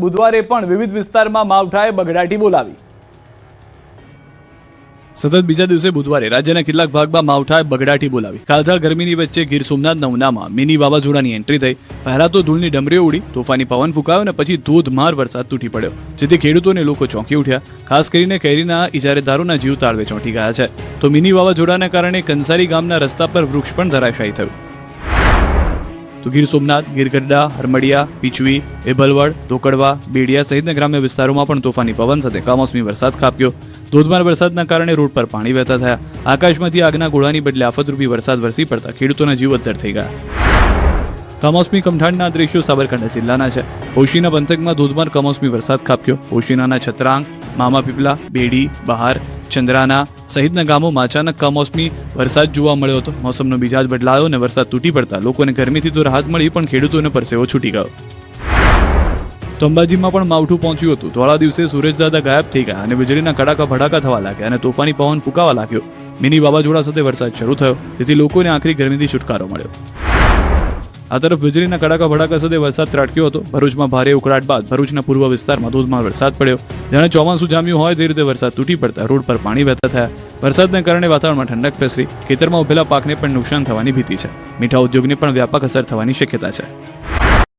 બુધવારે પણ વિવિધ વિસ્તારમાં માવઠાએ બગડાટી બોલાવી। સતત બીજા દિવસે બુધવારે રાજ્યના કેટલાક ભાગમાં માવઠાએ બગડાટી બોલાવી। કાળઝાળ ગરમીની વચ્ચે ગીર સોમનાથના ઉનામાં મિની વાવાઝોડાની એન્ટ્રી થઈ। પહેલા તો ધૂળની ડમરીઓ ઉડી, તોફાની પવન ફૂંકાયો અને પછી ધોધમાર વરસાદ તૂટી પડ્યો, જેથી ખેડૂતોને લોકો ચોંકી ઉઠ્યા। ખાસ કરીને કેરીના ઇજારેદારોના જીવ તાળવે ચોંટી ગયા છે। તો મિની વાવાઝોડાના કારણે કંસારી ગામના રસ્તા પર વૃક્ષ પણ ધરાશાયી થયું। તો ગીર સોમનાથ, ગીરગઢડા, હરમડિયા, પીચવી, એભલવડ, ધોકડવા, બેડિયા સહિતના ગ્રામ્ય વિસ્તારોમાં પણ તોફાની પવન સાથે કમોસમી વરસાદ ખાબક્યો। ધોધમાર વરસાદના કારણે રોડ પર પાણી વહેતા થયા। આકાશમાંથી આગના ગોળાની બદલે આફતરૂપી વરસાદ વરસી પડતા ખેડૂતોના જીવ અદ્ધર થઈ ગયા। કમોસમી કમઠાણના દ્રશ્યો સાબરકાંઠા જિલ્લાના છે। ઓશીના પંથકમાં ધોધમાર કમોસમી વરસાદ ખાબક્યો। ઓશીનાના છત્રાંગ, મામાપીપલા, બેડી, બહાર, ચંદ્રાના સહિતના ગામોમાં અચાનક કમોસમી વરસાદ જોવા મળ્યો હતો। મોસમનો મિજાજ બદલાયો અને વરસાદ તૂટી પડતા લોકોને ગરમીથી તો રાહત મળી, પણ ખેડૂતોને પરસેવો છૂટી ગયો। તો અંબાજીમાં પણ માવઠું પહોંચ્યું હતું। ધોળા દિવસે સૂરજદાદા ગાયબ થઈ ગયા અને વીજળીના કડાકા ભડાકા થવા લાગ્યા અને તોફાની પવન ફૂંકાવા લાગ્યો। મિની વાવાઝોડા સાથે વરસાદ શરૂ થયો, જેથી લોકોને આખરી ગરમીથી છુટકારો મળ્યો। આ તરફ વીજળીના કડાકા ભડાકા સાથે વરસાદ ત્રાટક્યો હતો। ભરૂચમાં ભારે ઉકળાટ બાદ ભરૂચના પૂર્વ વિસ્તારમાં ધોધમાર વરસાદ પડ્યો। જાણે ચોમાસું જામ્યું હોય તે રીતે વરસાદ તૂટી પડતા રોડ પર પાણી વહેતા થયા। વરસાદને કારણે વાતાવરણમાં ઠંડક પ્રસરી। ખેતરમાં ઉભેલા પાકને પણ નુકસાન થવાની ભીતિ છે। મીઠા ઉદ્યોગને પણ વ્યાપક અસર થવાની શક્યતા છે।